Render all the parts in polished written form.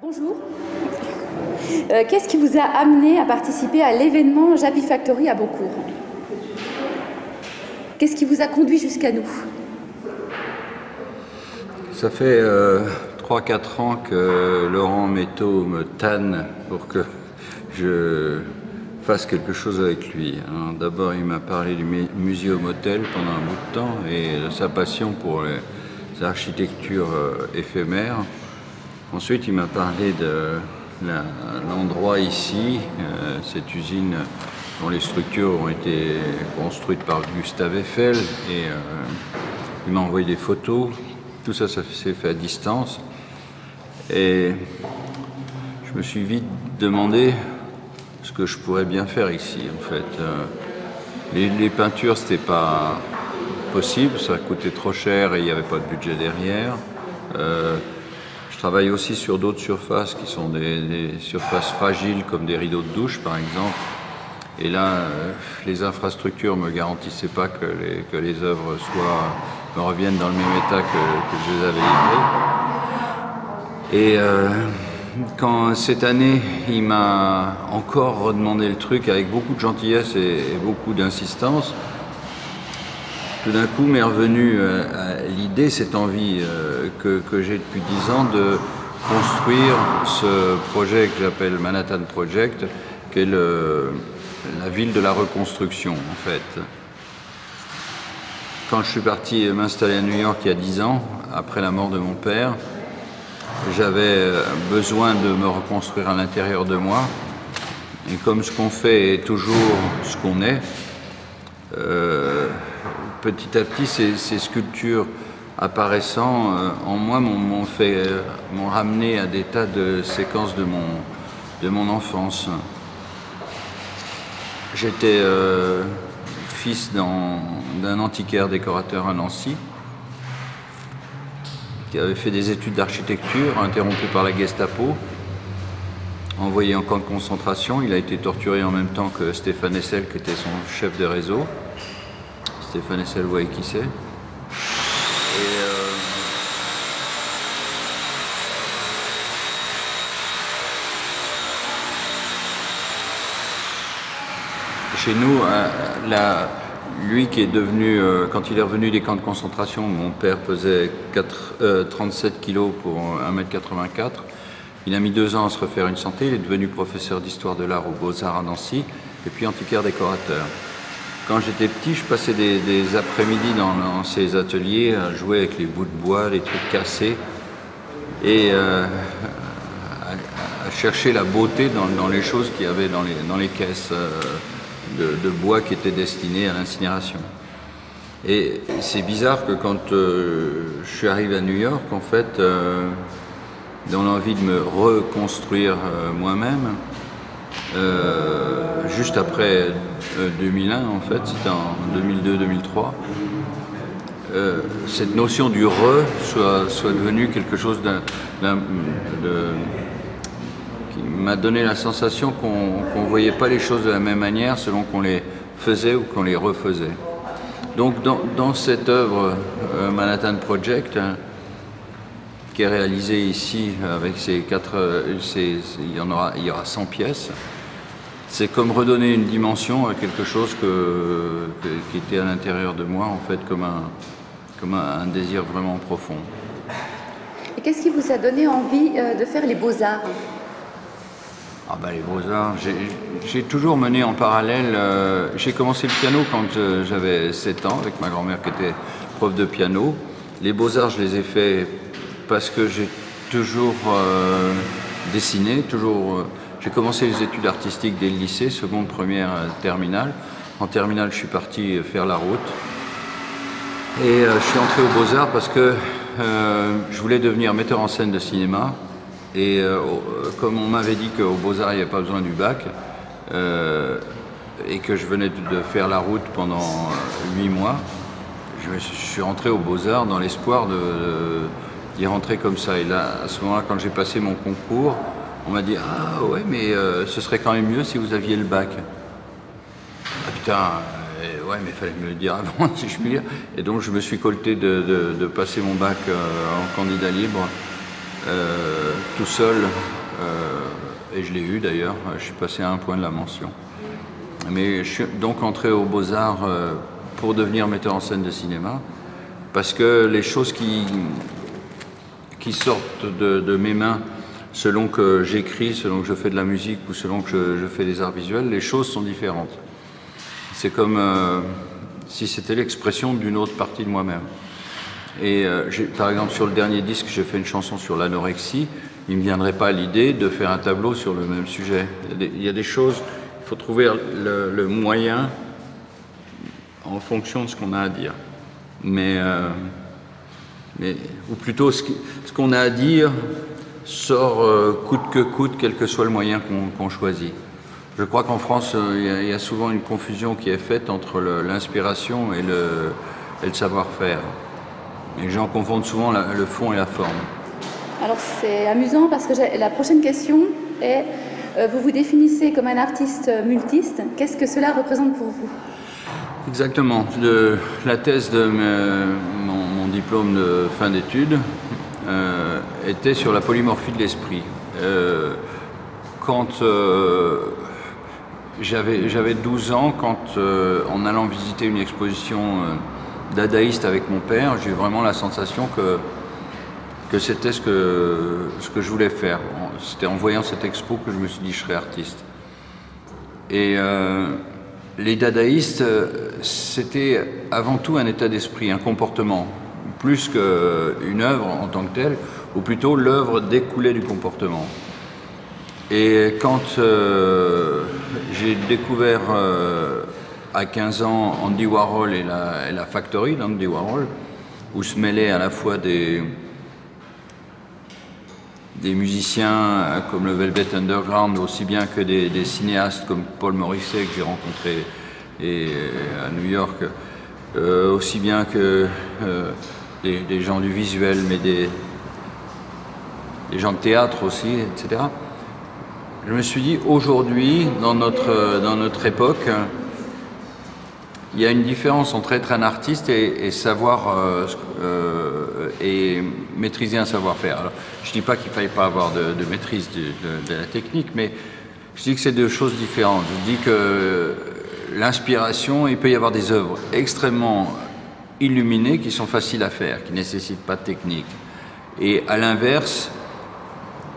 Bonjour. Qu'est-ce qui vous a amené à participer à l'événement Japifactory à Beaucourt? Qu'est-ce qui vous a conduit jusqu'à nous? Ça fait 3-4 ans que Laurent Métaux me tanne pour que je fasse quelque chose avec lui. D'abord, il m'a parlé du Muséum Hôtel pendant un bout de temps et de sa passion pour les architectures éphémères. Ensuite, il m'a parlé de l'endroit ici, cette usine dont les structures ont été construites par Gustave Eiffel, et il m'a envoyé des photos. Tout ça, ça s'est fait à distance. Et je me suis vite demandé ce que je pourrais bien faire ici, en fait. Les peintures, c'était pas possible, ça coûtait trop cher et il n'y avait pas de budget derrière. Je travaille aussi sur d'autres surfaces qui sont des surfaces fragiles, comme des rideaux de douche, par exemple. Et là, les infrastructures ne me garantissaient pas que les œuvres me reviennent dans le même état que je les avais livrées. Et quand cette année, il m'a encore redemandé le truc avec beaucoup de gentillesse et beaucoup d'insistance, tout d'un coup m'est revenue l'idée, cette envie que j'ai depuis 10 ans de construire ce projet que j'appelle Manhattan Project, qui est la ville de la reconstruction, en fait. Quand je suis parti m'installer à New York il y a 10 ans, après la mort de mon père, j'avais besoin de me reconstruire à l'intérieur de moi. Et comme ce qu'on fait est toujours ce qu'on est, petit à petit, ces sculptures apparaissant en moi m'ont ramené à des tas de séquences de mon enfance. J'étais fils d'un antiquaire décorateur à Nancy qui avait fait des études d'architecture interrompues par la Gestapo. Envoyé en camp de concentration, il a été torturé en même temps que Stéphane Hessel, qui était son chef de réseau. Stéphane Hessel, vous voyez qui c'est. Chez nous, lui qui est devenu, quand il est revenu des camps de concentration, mon père pesait 37 kilos pour 1,84 m. Il a mis 2 ans à se refaire une santé. Il est devenu professeur d'histoire de l'art aux Beaux-Arts à Nancy et puis antiquaire décorateur. Quand j'étais petit, je passais des après-midi dans ces ateliers à jouer avec les bouts de bois, les trucs cassés et à chercher la beauté dans les choses qu'il y avait dans les caisses de bois qui étaient destinées à l'incinération. Et c'est bizarre que quand je suis arrivé à New York, en fait, dans l'envie de me reconstruire moi-même, juste après 2001, en fait, c'était en 2002-2003, cette notion du soit devenue quelque chose qui m'a donné la sensation qu'on ne voyait pas les choses de la même manière selon qu'on les faisait ou qu'on les refaisait. Donc dans cette œuvre Manhattan Project, qui est réalisée ici avec il y aura 100 pièces, c'est comme redonner une dimension à quelque chose qui était à l'intérieur de moi, en fait, comme un désir vraiment profond. Et qu'est-ce qui vous a donné envie de faire les Beaux-Arts? Les Beaux-Arts, j'ai toujours mené en parallèle. J'ai commencé le piano quand j'avais 7 ans, avec ma grand-mère qui était prof de piano. Les Beaux-Arts, je les ai faits parce que j'ai toujours dessiné, j'ai commencé les études artistiques dès le lycée, seconde, première, terminale. En terminale, je suis parti faire la route. Et je suis entré aux Beaux-Arts parce que je voulais devenir metteur en scène de cinéma. Et comme on m'avait dit qu'aux Beaux-Arts, il n'y avait pas besoin du bac, et que je venais de faire la route pendant 8 mois, je suis rentré aux Beaux-Arts dans l'espoir d'y rentrer comme ça. Et là, à ce moment-là, quand j'ai passé mon concours, on m'a dit « Ah ouais, mais ce serait quand même mieux si vous aviez le bac. » Ah putain, ouais, mais il fallait me le dire avant, si je puis dire. Et donc, je me suis colté de passer mon bac en candidat libre. Tout seul, et je l'ai eu d'ailleurs, je suis passé à un point de la mention. Mais je suis donc entré aux Beaux-Arts pour devenir metteur en scène de cinéma, parce que les choses qui sortent de mes mains, selon que j'écris, selon que je fais de la musique ou selon que je fais des arts visuels, les choses sont différentes. C'est comme si c'était l'expression d'une autre partie de moi-même. Et par exemple, sur le dernier disque, j'ai fait une chanson sur l'anorexie. Il ne me viendrait pas l'idée de faire un tableau sur le même sujet. Il y a des choses, il faut trouver le moyen en fonction de ce qu'on a à dire. Ou plutôt, ce qu'on a à dire sort coûte que coûte, quel que soit le moyen qu'on choisit. Je crois qu'en France, il y a souvent une confusion qui est faite entre l'inspiration et le savoir-faire. Les gens confondent souvent le fond et la forme. Alors c'est amusant parce que la prochaine question est vous vous définissez comme un artiste multiste. Qu'est-ce que cela représente pour vous? Exactement. La thèse de mon diplôme de fin d'études était sur la polymorphie de l'esprit. Quand j'avais 12 ans, quand en allant visiter une exposition dadaïste avec mon père, j'ai eu vraiment la sensation que c'était ce que je voulais faire. C'était en voyant cette expo que je me suis dit je serais artiste. Et les dadaïstes, c'était avant tout un état d'esprit, un comportement, plus qu'une œuvre en tant que telle, ou plutôt l'œuvre découlait du comportement. Et quand j'ai découvert à 15 ans Andy Warhol et la Factory d'Andy Warhol, où se mêlaient à la fois des musiciens comme le Velvet Underground, aussi bien que des cinéastes comme Paul Morisset que j'ai rencontré à New York, aussi bien que des gens du visuel, mais des gens de théâtre aussi, etc. Je me suis dit, aujourd'hui, dans notre époque, il y a une différence entre être un artiste et savoir et maîtriser un savoir-faire. Je ne dis pas qu'il ne faille pas avoir de maîtrise de la technique, mais je dis que c'est deux choses différentes. Je dis que l'inspiration, il peut y avoir des œuvres extrêmement illuminées qui sont faciles à faire, qui ne nécessitent pas de technique. Et à l'inverse,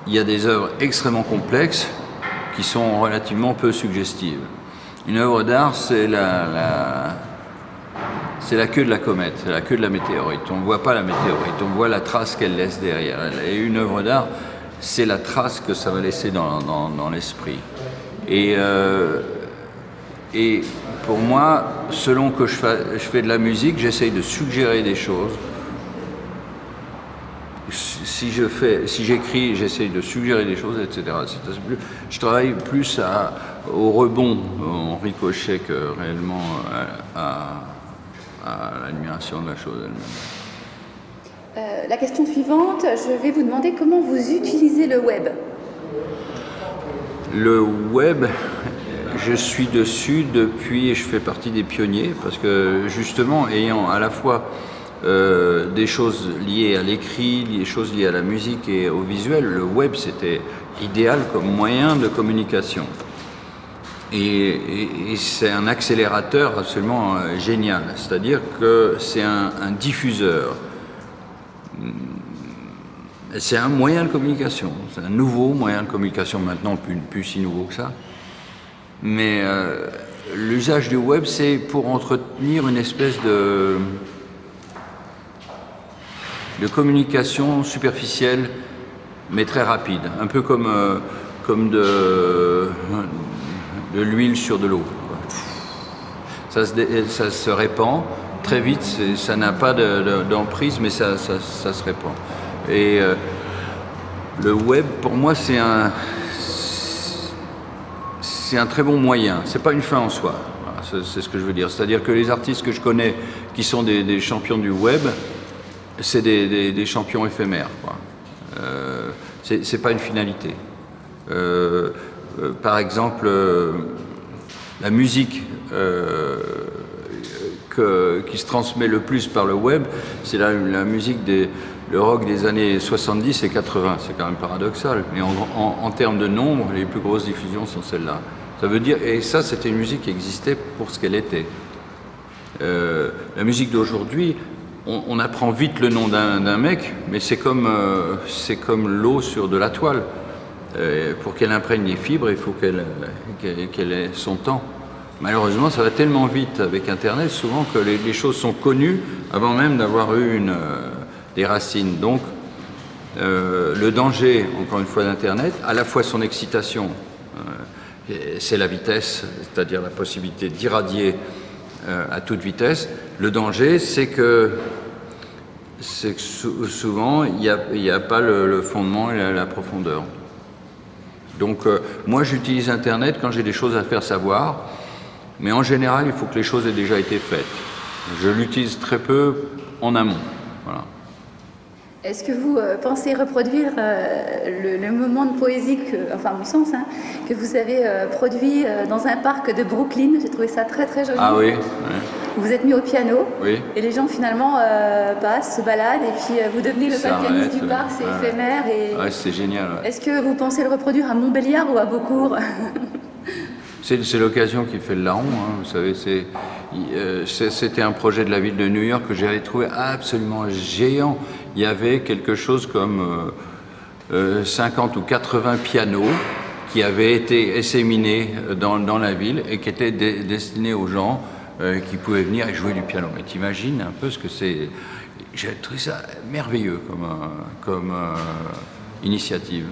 il y a des œuvres extrêmement complexes qui sont relativement peu suggestives. Une œuvre d'art, c'est la queue de la comète, c'est la queue de la météorite. On ne voit pas la météorite, on voit la trace qu'elle laisse derrière. Et une œuvre d'art, c'est la trace que ça va laisser dans l'esprit. Et pour moi, selon que je fais de la musique, j'essaye de suggérer des choses. Si j'écris, j'essaye de suggérer des choses, etc. Je travaille plus au rebond, en ricochet, que réellement à l'admiration de la chose elle-même. La question suivante, je vais vous demander comment vous utilisez le web. Le web, je suis dessus depuis, et je fais partie des pionniers, parce que justement, ayant à la fois des choses liées à l'écrit, des choses liées à la musique et au visuel, le web c'était idéal comme moyen de communication. Et c'est un accélérateur absolument génial, c'est-à-dire que c'est un diffuseur. C'est un moyen de communication, c'est un nouveau moyen de communication, maintenant plus si nouveau que ça. Mais l'usage du web, c'est pour entretenir une espèce de communication superficielle, mais très rapide, un peu comme de l'huile sur de l'eau. Ça se répand très vite, ça n'a pas d'emprise, mais ça se répand. Et le web, pour moi, c'est un très bon moyen, c'est pas une fin en soi, voilà, c'est ce que je veux dire. C'est-à-dire que les artistes que je connais qui sont des champions du web, c'est des champions éphémères, quoi. C'est pas une finalité. Par exemple, la musique qui se transmet le plus par le web, c'est la musique le rock des années 70 et 80. C'est quand même paradoxal, mais en termes de nombre, les plus grosses diffusions sont celles-là. Ça veut dire, et ça c'était une musique qui existait pour ce qu'elle était. La musique d'aujourd'hui, on apprend vite le nom d'un mec, mais c'est comme l'eau sur de la toile. Pour qu'elle imprègne les fibres, il faut qu'elle ait son temps. Malheureusement, ça va tellement vite avec Internet, souvent que les choses sont connues avant même d'avoir eu des racines. Donc, le danger, encore une fois, d'Internet, à la fois son excitation, c'est la vitesse, c'est-à-dire la possibilité d'irradier à toute vitesse. Le danger, c'est que souvent, il n'y a pas le fondement et la profondeur. Donc, moi, j'utilise Internet quand j'ai des choses à faire savoir, mais en général, il faut que les choses aient déjà été faites. Je l'utilise très peu en amont. Voilà. Est-ce que vous pensez reproduire le moment de poésie, enfin à mon sens, hein, que vous avez produit dans un parc de Brooklyn? J'ai trouvé ça très très joli. Ah oui, ouais. Vous êtes mis au piano, oui. Et les gens finalement passent, se baladent, et puis vous devenez le pianiste du parc, c'est éphémère. Ouais, c'est génial. Ouais. Est-ce que vous pensez le reproduire à Montbéliard ou à Beaucourt? C'est l'occasion qui fait le larron, hein, vous savez. C'était un projet de la ville de New York que j'avais trouvé absolument géant. Il y avait quelque chose comme 50 ou 80 pianos qui avaient été disséminés dans la ville et qui étaient destinés aux gens qui pouvaient venir et jouer du piano. Mais t'imagines un peu ce que c'est. J'ai trouvé ça merveilleux comme initiative.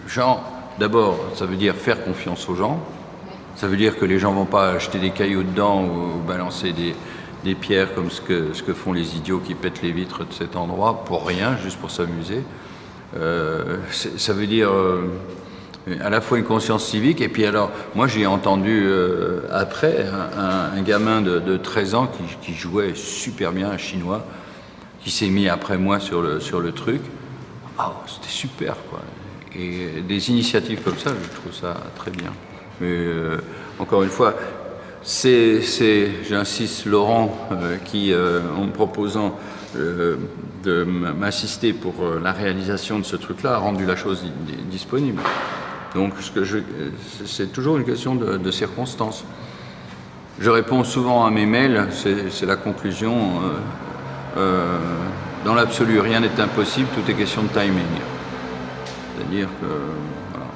Genre, d'abord, ça veut dire faire confiance aux gens. Ça veut dire que les gens ne vont pas jeter des cailloux dedans ou balancer des pierres comme ce que font les idiots qui pètent les vitres de cet endroit pour rien, juste pour s'amuser. Ça veut dire à la fois une conscience civique, et puis alors, moi j'ai entendu après un gamin de 13 ans qui jouait super bien, un chinois, qui s'est mis après moi sur le truc. Ah, c'était super, quoi. Et des initiatives comme ça, je trouve ça très bien. Mais encore une fois, j'insiste, Laurent, qui, en me proposant de m'assister pour la réalisation de ce truc-là, a rendu la chose disponible. Donc, c'est toujours une question de circonstances. Je réponds souvent à mes mails, c'est la conclusion. Dans l'absolu, rien n'est impossible, tout est question de timing. C'est-à-dire que... Voilà.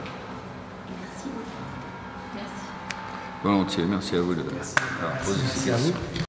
Merci. Volontiers, merci à vous de poser ces questions.